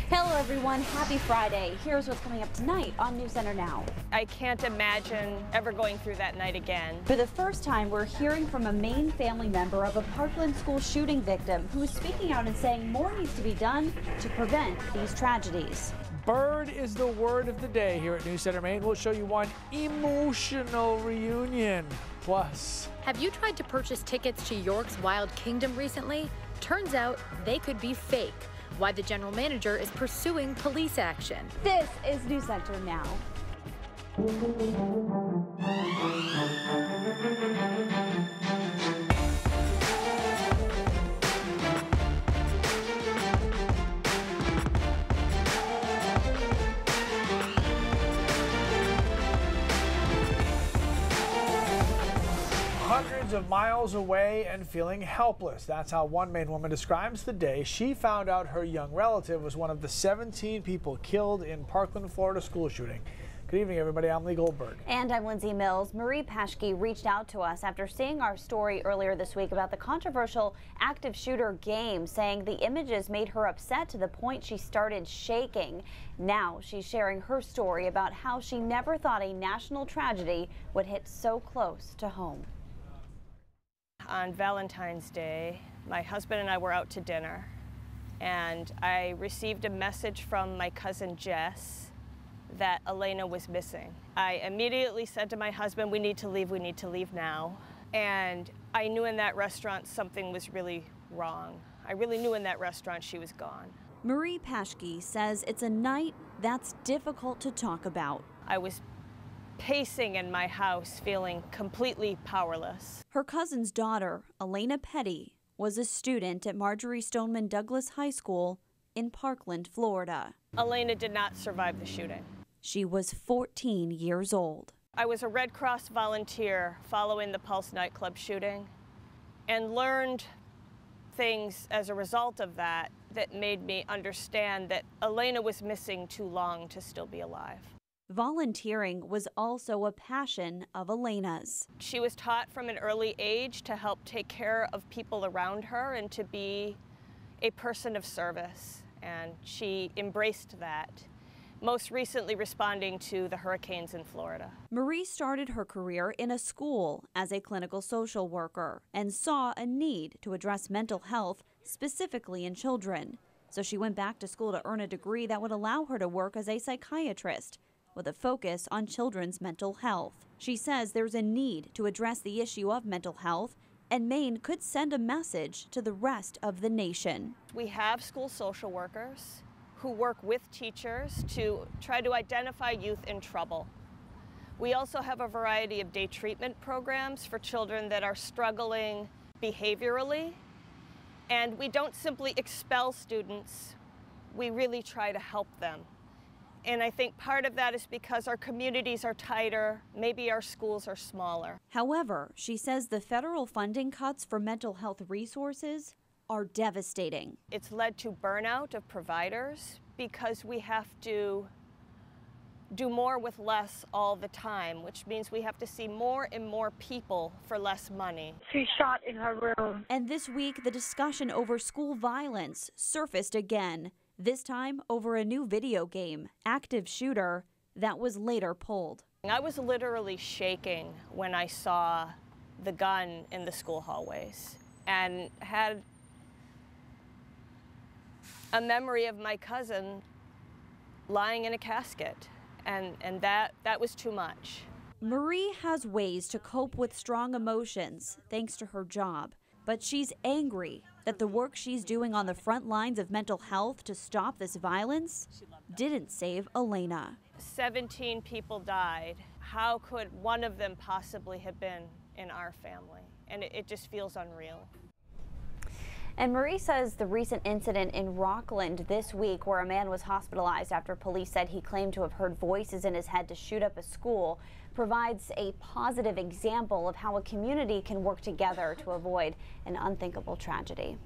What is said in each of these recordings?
Hello everyone, happy Friday. Here's what's coming up tonight on News Center Now. I can't imagine ever going through that night again. For the first time, we're hearing from a Maine family member of a Parkland school shooting victim who is speaking out and saying more needs to be done to prevent these tragedies. Bird is the word of the day here at News Center Maine. We'll show you one emotional reunion. Plus, have you tried to purchase tickets to York's Wild Kingdom recently? Turns out they could be fake. Why the general manager is pursuing police action. This is News Center Now. hundreds of miles away and feeling helpless. That's how one Maine woman describes the day she found out her young relative was one of the 17 people killed in Parkland, Florida school shooting. Good evening, everybody. I'm Lee Goldberg. And I'm Lindsay Mills. Marie Paschke reached out to us after seeing our story earlier this week about the controversial active shooter game, saying the images made her upset to the point she started shaking. Now she's sharing her story about how she never thought a national tragedy would hit so close to home. On Valentine's Day, my husband and I were out to dinner, and I received a message from my cousin Jess that Elena was missing. I immediately said to my husband, we need to leave now. And I knew in that restaurant something was really wrong. I really knew in that restaurant she was gone. Marie Paschke says it's a night that's difficult to talk about. I was pacing in my house, feeling completely powerless. Her cousin's daughter, Elena Petty, was a student at Marjorie Stoneman Douglas High School in Parkland, Florida. Elena did not survive the shooting. She was 14 years old. I was a Red Cross volunteer following the Pulse nightclub shooting and learned things as a result of that that made me understand that Elena was missing too long to still be alive. Volunteering was also a passion of Elena's. She was taught from an early age to help take care of people around her and to be a person of service, and she embraced that, most recently responding to the hurricanes in Florida. Marie started her career in a school as a clinical social worker and saw a need to address mental health, specifically in children. So she went back to school to earn a degree that would allow her to work as a psychiatrist, with a focus on children's mental health. She says there's a need to address the issue of mental health, and Maine could send a message to the rest of the nation. We have school social workers who work with teachers to try to identify youth in trouble. We also have a variety of day treatment programs for children that are struggling behaviorally, and we don't simply expel students, we really try to help them. And I think part of that is because our communities are tighter, maybe our schools are smaller. However, she says the federal funding cuts for mental health resources are devastating. It's led to burnout of providers because we have to do more with less all the time, which means we have to see more and more people for less money. She's shot in her room. And this week, the discussion over school violence surfaced again. This time over a new video game, Active Shooter, that was later pulled. I was literally shaking when I saw the gun in the school hallways and had a memory of my cousin lying in a casket, and that was too much. Marie has ways to cope with strong emotions thanks to her job, but she's angry that the work she's doing on the front lines of mental health to stop this violence didn't save Elena. 17 people died. How could one of them possibly have been in our family? And it just feels unreal. And Marie says the recent incident in Rockland this week, where a man was hospitalized after police said he claimed to have heard voices in his head to shoot up a school, provides a positive example of how a community can work together to avoid an unthinkable tragedy.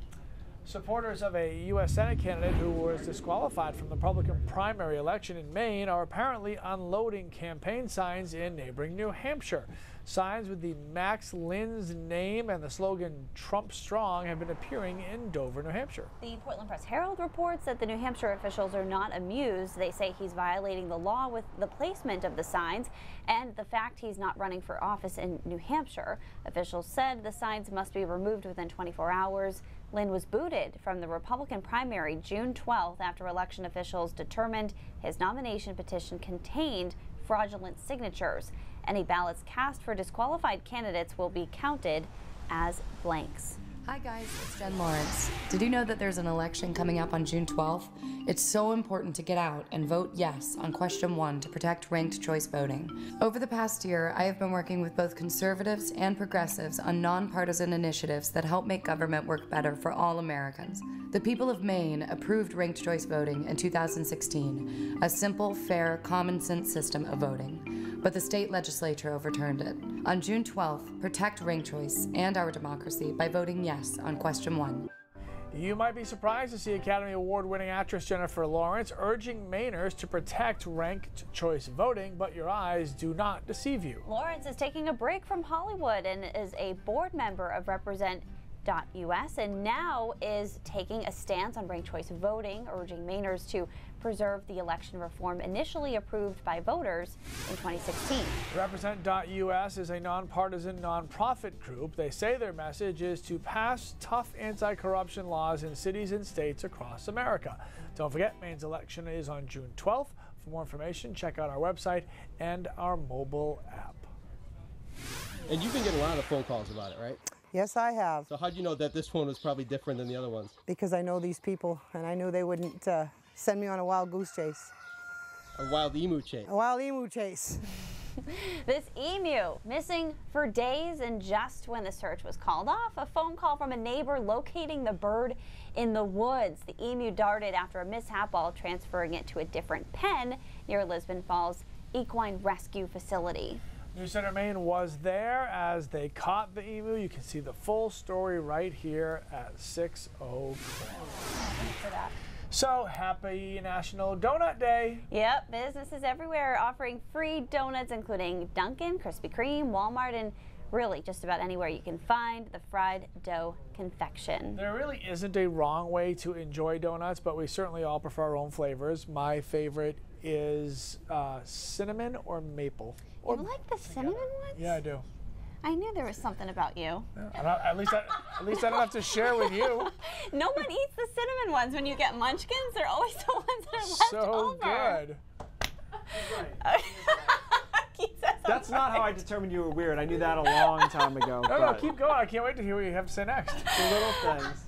supporters of a U.S. Senate candidate who was disqualified from the Republican primary election in Maine are apparently unloading campaign signs in neighboring New Hampshire. Signs with the Max Lynn's name and the slogan Trump Strong have been appearing in Dover, New Hampshire. The Portland Press Herald reports that the New Hampshire officials are not amused. They say he's violating the law with the placement of the signs and the fact he's not running for office in New Hampshire. Officials said the signs must be removed within 24 hours. Lynn was booted from the Republican primary June 12th after election officials determined his nomination petition contained fraudulent signatures. Any ballots cast for disqualified candidates will be counted as blanks. Hi guys, it's Jen Lawrence. Did you know that there's an election coming up on June 12th? It's so important to get out and vote yes on question 1 to protect ranked choice voting. Over the past year, I have been working with both conservatives and progressives on nonpartisan initiatives that help make government work better for all Americans. The people of Maine approved ranked choice voting in 2016, a simple, fair, common sense system of voting. But the state legislature overturned it. On June 12th, protect ranked choice and our democracy by voting yes on question 1. You might be surprised to see Academy Award-winning actress Jennifer Lawrence urging Mainers to protect ranked choice voting, but your eyes do not deceive you. Lawrence is taking a break from Hollywood and is a board member of Represent.us and now is taking a stance on ranked choice voting, urging Mainers to preserve the election reform initially approved by voters in 2016. Represent.us is a nonpartisan nonprofit group. They say their message is to pass tough anti-corruption laws in cities and states across America. Don't forget, Maine's election is on June 12th. For more information, check out our website and our mobile app. And you've been getting a lot of phone calls about it, right? Yes, I have. So how'd you know that this one was probably different than the other ones? Because I know these people, and I knew they wouldn't send me on a wild goose chase. A wild emu chase. A wild emu chase. This emu missing for days, and just when the search was called off, a phone call from a neighbor locating the bird in the woods. The emu darted after a mishap while transferring it to a different pen near Lisbon Falls Equine Rescue Facility. News Center Maine was there as they caught the emu. You can see the full story right here at 6 o'clock. So, happy National Donut Day. Yep, businesses everywhere are offering free donuts, including Dunkin', Krispy Kreme, Walmart, and really just about anywhere you can find the fried dough confection. There really isn't a wrong way to enjoy donuts, but we certainly all prefer our own flavors. My favorite is cinnamon or maple. You like the cinnamon ones? Yeah, I do. I knew there was something about you. Yeah, at least I don't have to share with you. No one eats the cinnamon ones. When you get munchkins, they're always the ones that are left so over. Good. That's not how I determined you were weird. I knew that a long time ago. No, keep going. I can't wait to hear what you have to say next. The little things.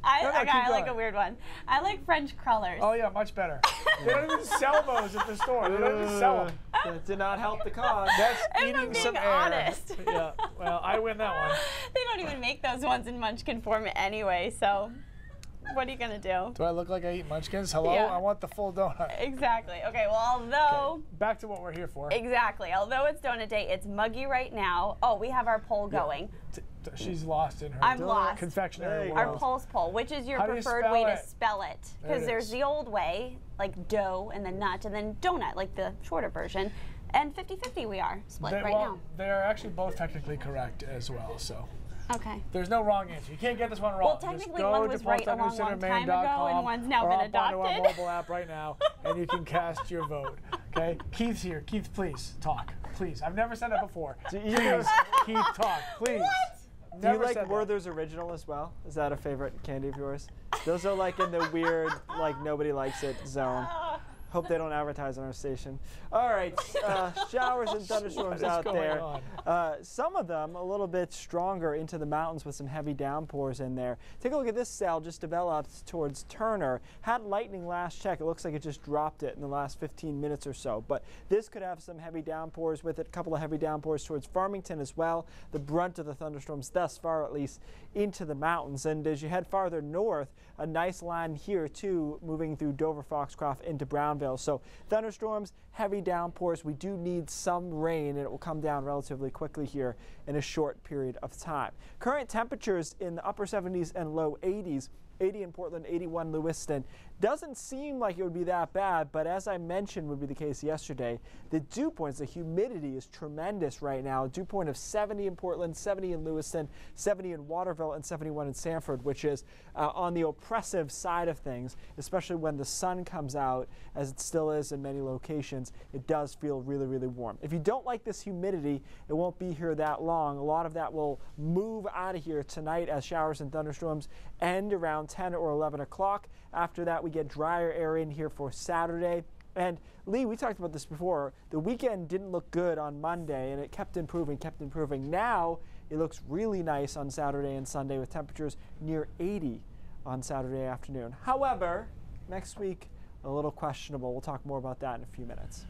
I like a weird one. I like French crullers. Oh yeah, much better. They don't even sell those at the store. They don't even sell them. That did not help the cause. That's If eating I'm being some air. honest. Yeah. Well, I win that one. They don't even make those ones in munchkin form anyway, so what are you gonna do? Do I look like I eat munchkins? Hello? Yeah. I want the full donut. Exactly. Okay, well, although... Okay, back to what we're here for. Exactly. Although it's donut day, it's muggy right now. Oh, we have our poll going. She's lost in her I'm lost. confectionery Our world. pulse poll, which is your How do you preferred spell way it? to spell it. There it Because there's is. the old way, like dough and then nut, and then donut, like the shorter version. And 50-50 we are split right now. They're actually both technically correct as well, so. Okay. There's no wrong answer. You can't get this one wrong. Well, Just technically go one was to right a long time ago, and one's now or been hop onto our adopted. mobile app right now, and you can cast your vote. Okay? Keith's here. Keith, please talk. Please. I've never said that before. Please, Keith, talk. Please. What? Do you like Werther's Original as well? Is that a favorite candy of yours? Those are like in the weird, like nobody likes it zone. Hope they don't advertise on our station. All right, showers and thunderstorms out there. Some of them a little bit stronger into the mountains with some heavy downpours in there. Take a look at this cell just developed towards Turner. Had lightning last check. It looks like it just dropped it in the last 15 minutes or so. But this could have some heavy downpours with it. A couple of heavy downpours towards Farmington as well. The brunt of the thunderstorms thus far, at least, into the mountains. And as you head farther north, a nice line here too, moving through Dover, Foxcroft into Brownville. So thunderstorms, heavy downpours. We do need some rain, and it will come down relatively quickly here in a short period of time. Current temperatures in the upper 70s and low 80s. 80 in Portland, 81 Lewiston. Doesn't seem like it would be that bad, but as I mentioned would be the case yesterday, the dew points, the humidity is tremendous right now. A dew point of 70 in Portland, 70 in Lewiston, 70 in Waterville, and 71 in Sanford, which is on the oppressive side of things, especially when the sun comes out, as it still is in many locations. It does feel really, really warm. If you don't like this humidity, it won't be here that long. A lot of that will move out of here tonight as showers and thunderstorms end around 10 or 11 o'clock. After that, we get drier air in here for Saturday. And Lee, we talked about this before. The weekend didn't look good on Monday, and it kept improving, Now it looks really nice on Saturday and Sunday with temperatures near 80 on Saturday afternoon. However, next week, a little questionable. We'll talk more about that in a few minutes.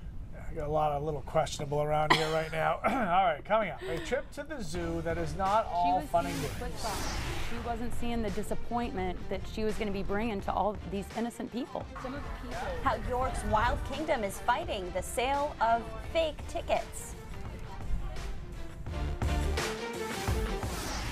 I got a lot of little questionable around here right now. All right, coming up, a trip to the zoo that is not all fun and games. She wasn't seeing the disappointment that she was going to be bringing to all these innocent people. How York's Wild Kingdom is fighting the sale of fake tickets.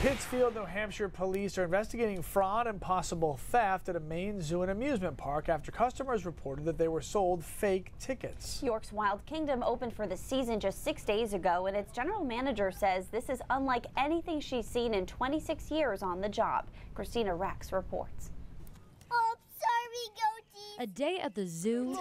Pittsfield, New Hampshire police are investigating fraud and possible theft at a Maine zoo and amusement park after customers reported that they were sold fake tickets. York's Wild Kingdom opened for the season just 6 days ago, and its general manager says this is unlike anything she's seen in 26 years on the job. Christina Rex reports. A day at the zoo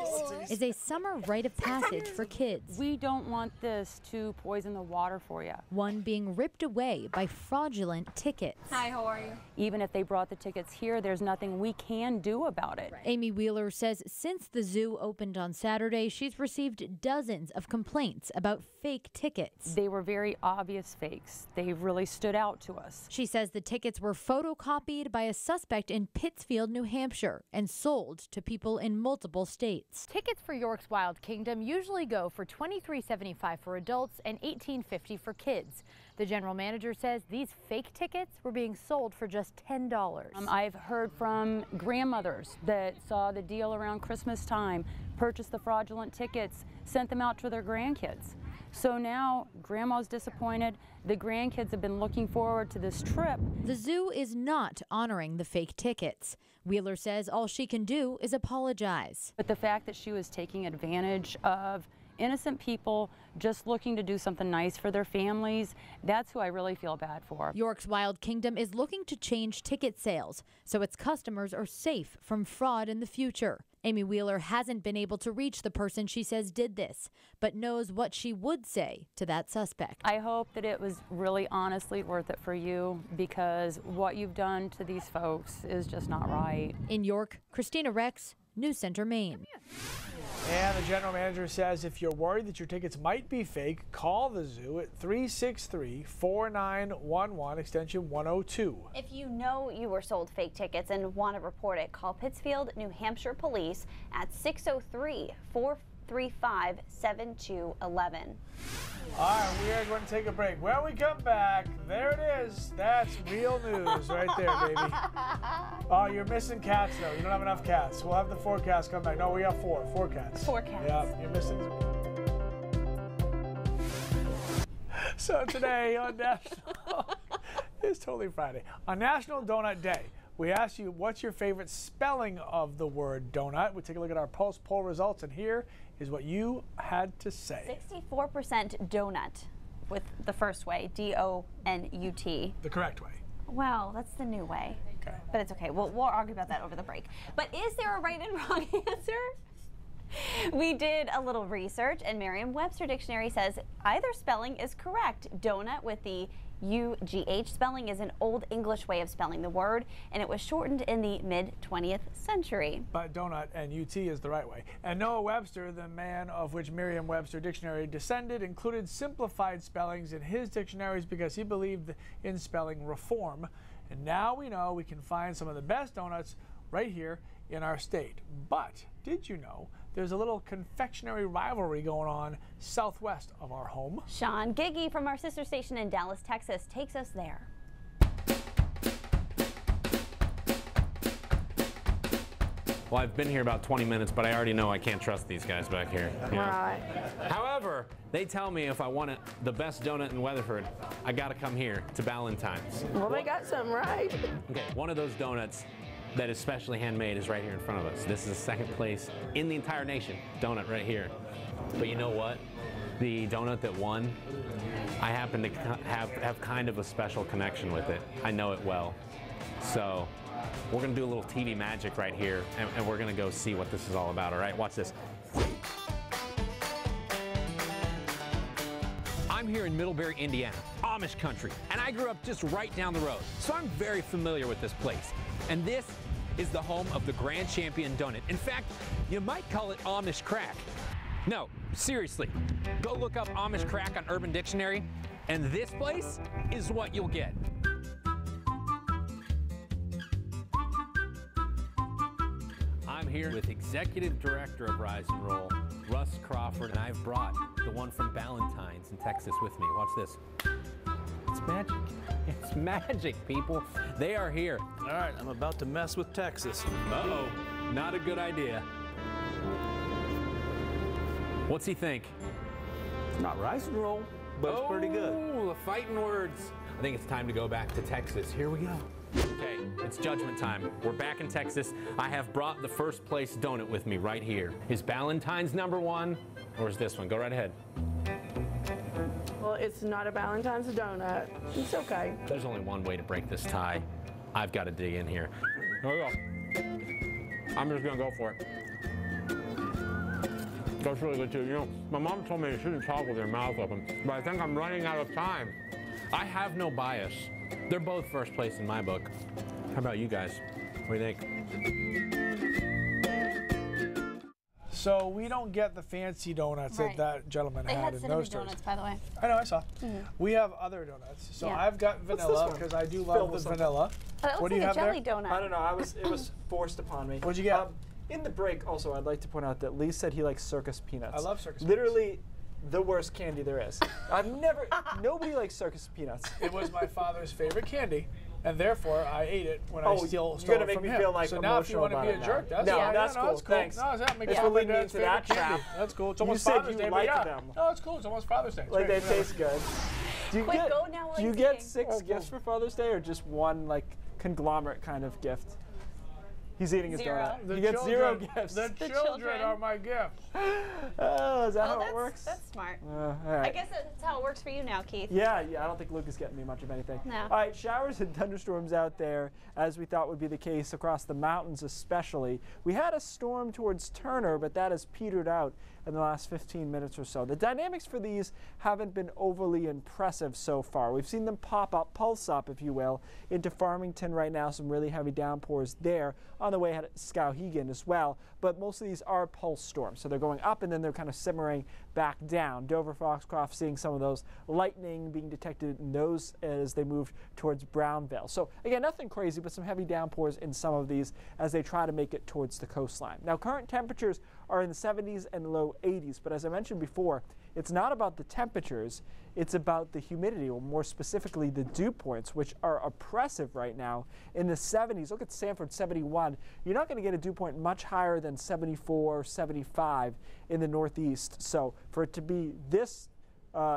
is a summer rite of passage for kids. We don't want this to poison the water for you. One being ripped away by fraudulent tickets. Hi, how are you? Even if they brought the tickets here, there's nothing we can do about it. Amy Wheeler says since the zoo opened on Saturday, she's received dozens of complaints about fake tickets. They were very obvious fakes. They really stood out to us. She says the tickets were photocopied by a suspect in Pittsfield, New Hampshire, and sold to people in multiple states. Tickets for York's Wild Kingdom usually go for $23.75 for adults and $18.50 for kids. The general manager says these fake tickets were being sold for just $10. I've heard from grandmothers that saw the deal around Christmas time, purchased the fraudulent tickets, sent them out to their grandkids. So now grandma's disappointed. The grandkids have been looking forward to this trip. The zoo is not honoring the fake tickets. Wheeler says all she can do is apologize. But the fact that she was taking advantage of innocent people just looking to do something nice for their families, that's who I really feel bad for. York's Wild Kingdom is looking to change ticket sales so its customers are safe from fraud in the future. Amy Wheeler hasn't been able to reach the person she says did this, but knows what she would say to that suspect. I hope that it was really honestly worth it for you, because what you've done to these folks is just not right. In York, Christina Rex, News Center, Maine. And the general manager says if you're worried that your tickets might be fake, call the zoo at 363-4911, extension 102. If you know you were sold fake tickets and want to report it, call Pittsfield, New Hampshire Police at 603-435-7211. All right, we are going to take a break. When we come back, there it is. That's real news right there, baby. Oh, you're missing cats, though. You don't have enough cats. We'll have the 4 cats come back. No, we got 4. 4 cats. 4 cats. Yeah, you're missing. So today on National, it's totally Friday. On National Donut Day, we asked you what's your favorite spelling of the word donut. We take a look at our Pulse poll results, and here is what you had to say. 64% donut with the first way, D-O-N-U-T. The correct way. Well, that's the new way. Okay. But it's okay. We'll argue about that over the break. But is there a right and wrong answer? We did a little research, and Merriam-Webster Dictionary says either spelling is correct. Donut with the U-G-H spelling is an Old English way of spelling the word, and it was shortened in the mid-20th century. But donut and UT is the right way. And Noah Webster, the man of which Merriam-Webster Dictionary descended, included simplified spellings in his dictionaries because he believed in spelling reform. And now we know we can find some of the best donuts right here in our state. But did you know there's a little confectionery rivalry going on southwest of our home? Sean Giggy from our sister station in Dallas, Texas, takes us there. Well, I've been here about 20 minutes, but I already know I can't trust these guys back here. Right. However, they tell me if I want the best donut in Weatherford, I gotta come here to Ballantyne's. Well, they got something right. Okay, one of those donuts that is specially handmade is right here in front of us. This is the second place in the entire nation donut right here. But you know what? The donut that won, I happen to have kind of a special connection with it. I know it well. So we're gonna do a little TV magic right here, and we're gonna go see what this is all about, all right? Watch this. I'm here in Middlebury, Indiana, Amish country, and I grew up just right down the road, so I'm very familiar with this place. And this is the home of the Grand Champion Donut. In fact, you might call it Amish crack. No, seriously, go look up Amish crack on Urban Dictionary, and this place is what you'll get. I'm here with Executive Director of Rise and Roll, Russ Crawford, and I've brought the one from Ballantynes in Texas with me. Watch this. It's magic. It's magic, people. They are here. All right, I'm about to mess with Texas. Uh-oh, not a good idea. What's he think? Not Rise and Roll, but it's pretty good. Oh, the fighting words. I think it's time to go back to Texas. Here we go. Okay, it's judgment time. We're back in Texas. I have brought the first place donut with me right here. Is Ballantynes #1, or is this one? Go right ahead. Well, it's not a Ballantynes donut. It's okay. There's only one way to break this tie. I've got to dig in here. Here we go. I'm just gonna go for it. That's really good too. You know, my mom told me you shouldn't talk with your mouth open, but I think I'm running out of time. I have no bias. They're both first place in my book. How about you guys? What do you think? So we don't get the fancy donuts that that gentleman had in those stores. donuts, by the way. I know, I saw. We have other donuts. So I've got vanilla because I do love the vanilla. What do you have jelly there? donut. I don't know. It was forced upon me. What'd you get? In the break, also, I'd like to point out that Lee said he likes circus peanuts. I love circus Literally the worst candy there is. Nobody likes circus peanuts. It was my father's favorite candy, and therefore I ate it when I stole you're gonna it make from me him. feel like so now if you want to be a now. jerk, that's no, fine. that's no, cool. That's cool. Thanks. No, that makes It's my leading dad's into favorite that candy. trap. That's cool. It's You almost said Father's you Day. like but them. No, it's cool. It's almost Father's Day. It's Like great. they taste good. Do you get, go now while do you he's get eating. 6 gifts for Father's Day, or just one like conglomerate kind of gift? He's eating his donut. The He gets children, 0 gifts. The children are my gift. Oh, is that how it works? That's smart. All right. I guess that's how it works for you now, Keith. Yeah, I don't think Luke is getting me much of anything. No. All right, showers and thunderstorms out there, as we thought would be the case across the mountains especially. We had a storm towards Turner, but that has petered out in the last 15 minutes or so. The dynamics for these haven't been overly impressive so far. We've seen them pop up, pulse up, if you will, into Farmington right now. Some really heavy downpours there. On the way ahead at Skowhegan as well. But most of these are pulse storms. So they're going up and then they're kind of simmering back down. Dover, Foxcroft seeing some of those lightning being detected in those as they move towards Brownville. So again, nothing crazy, but some heavy downpours in some of these as they try to make it towards the coastline. Now, current temperatures are in the 70s and low 80s, but as I mentioned before, it's not about the temperatures, it's about the humidity, or more specifically the dew points, which are oppressive right now in the 70s. Look at Sanford, 71. You're not going to get a dew point much higher than 74, 75 in the Northeast. So for it to be this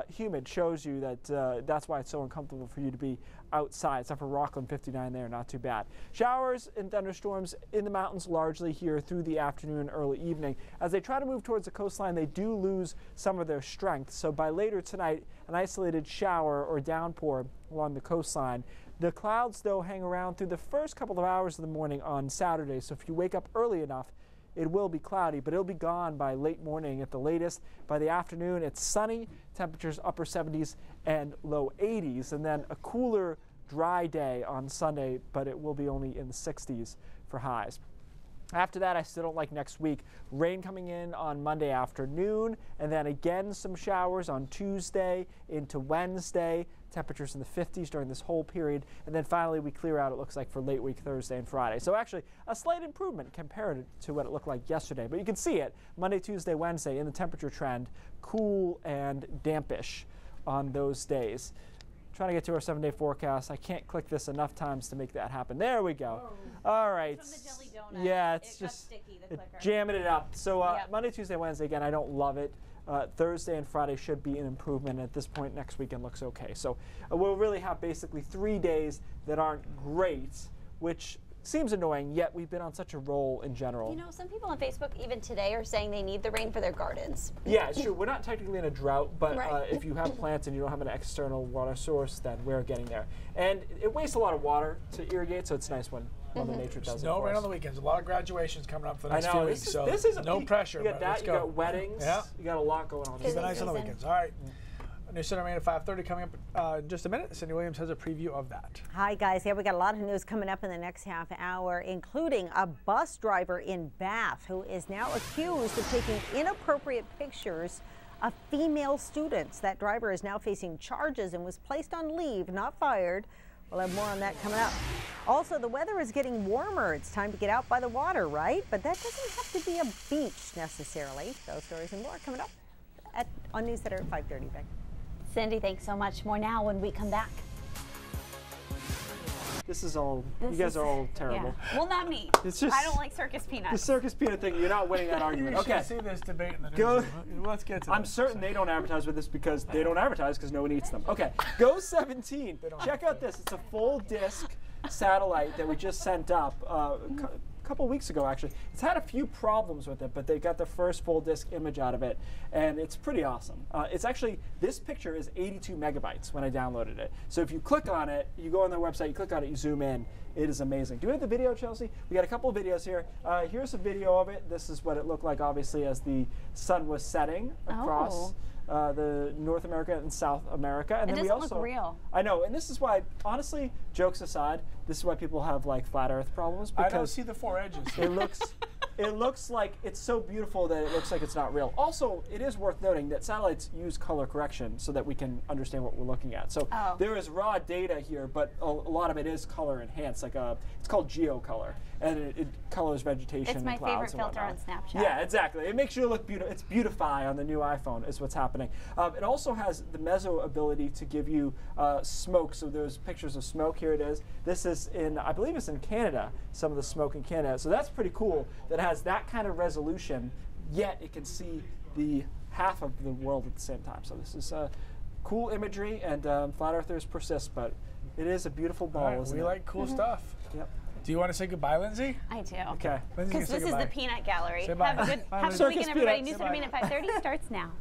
humid shows you that that's why it's so uncomfortable for you to be outside. Except for Rockland, 59 there, not too bad. Showers and thunderstorms in the mountains largely here through the afternoon and early evening. As they try to move towards the coastline, they do lose some of their strength. So by later tonight, an isolated shower or downpour along the coastline. The clouds, though, hang around through the first couple of hours of the morning on Saturday. So if you wake up early enough, it will be cloudy, but it'll be gone by late morning at the latest. By the afternoon, it's sunny, temperatures upper 70s and low 80s, and then a cooler, dry day on Sunday, but it will be only in the 60s for highs. After that, I still don't like next week. Rain coming in on Monday afternoon, and then again some showers on Tuesday into Wednesday. Temperatures in the 50s during this whole period. And then finally we clear out, it looks like, for late week Thursday and Friday. So actually a slight improvement compared to what it looked like yesterday. But you can see it Monday, Tuesday, Wednesday in the temperature trend, cool and dampish on those days. Trying to get to our 7-day forecast. I can't click this enough times to make that happen. There we go. Oh. All right. From the jelly donut. Yeah, it's it got just sticky, the clicker. Jamming it up. So Monday, Tuesday, Wednesday, again, I don't love it. Thursday and Friday should be an improvement. At this point, next weekend looks okay. So we'll really have basically 3 days that aren't great, which seems annoying, yet we've been on such a roll in general. You know, some people on Facebook even today are saying they need the rain for their gardens. Yeah, it's true. We're not technically in a drought, but Right. if you have plants and you don't have an external water source, then we're getting there. And it wastes a lot of water to irrigate, so it's nice when Mother Nature does it. No for rain us. on the weekends. A lot of graduations coming up for the I next know, few this weeks. is, So this is a no peak. pressure. You got but that, let's you go. got weddings, Yeah. you got a lot going on. Keep it nice on the weekends. All right. New Center Rain at 5:30 coming up in just a minute. Cindy Williams has a preview of that. Hi, guys. Yeah, we got a lot of news coming up in the next half hour, including a bus driver in Bath who is now accused of taking inappropriate pictures of female students. That driver is now facing charges and was placed on leave, not fired. We'll have more on that coming up. Also, the weather is getting warmer. It's time to get out by the water, right? But that doesn't have to be a beach necessarily. Those stories and more coming up on News Center at 5:30. Beck. Cindy, thanks so much. More now when we come back. This is all, you guys are all terrible. Yeah. Well, not me. It's just I don't like circus peanuts. The circus peanut thing, you're not winning that argument. You Okay. should see this debate in the news. Go. Let's get to I'm this. certain they don't advertise with this because they don't advertise because no one eats them. Okay, Go 17. Check out this. It's a full disc satellite that we just sent up a couple weeks ago, actually. It's had a few problems with it, but they got the first full disc image out of it, and it's pretty awesome. It's actually, this picture is 82 megabytes when I downloaded it. So if you click on it, you go on their website, you click on it, you zoom in. It is amazing. Do we have the video, Chelsea? We got a couple of videos here. Here's a video of it. This is what it looked like, obviously, as the sun was setting across the North America and South America. And It then we doesn't also, look real. I know, and this is why, honestly, jokes aside, this is why people have like flat Earth problems. I Because don't see the 4 edges. it looks like it's so beautiful that it looks like it's not real. Also, it is worth noting that satellites use color correction so that we can understand what we're looking at. So there is raw data here, but a lot of it is color enhanced. Like it's called geocolor, and it colors vegetation. It's my and clouds favorite and filter whatnot. on Snapchat. Yeah, exactly. It makes you look beautiful. It's Beautify on the new iPhone is what's happening. It also has the meso ability to give you smoke. So there's pictures of smoke. Here it is. This is in, I believe it's in Canada, some of the smoke in Canada. So that's pretty cool that it has that kind of resolution, yet it can see the half of the world at the same time. So this is cool imagery, and flat earthers persist, but it is a beautiful ball, All right, isn't we it? like cool stuff. Yep. Do you want to say goodbye, Lindsay? I do. Okay. Lindsay's gonna Because say this is goodbye. the Peanut Gallery. Say bye. Have a good Bye, have a Lindsay. good weekend, everybody. Circus News Center Rain at 5:30 starts now.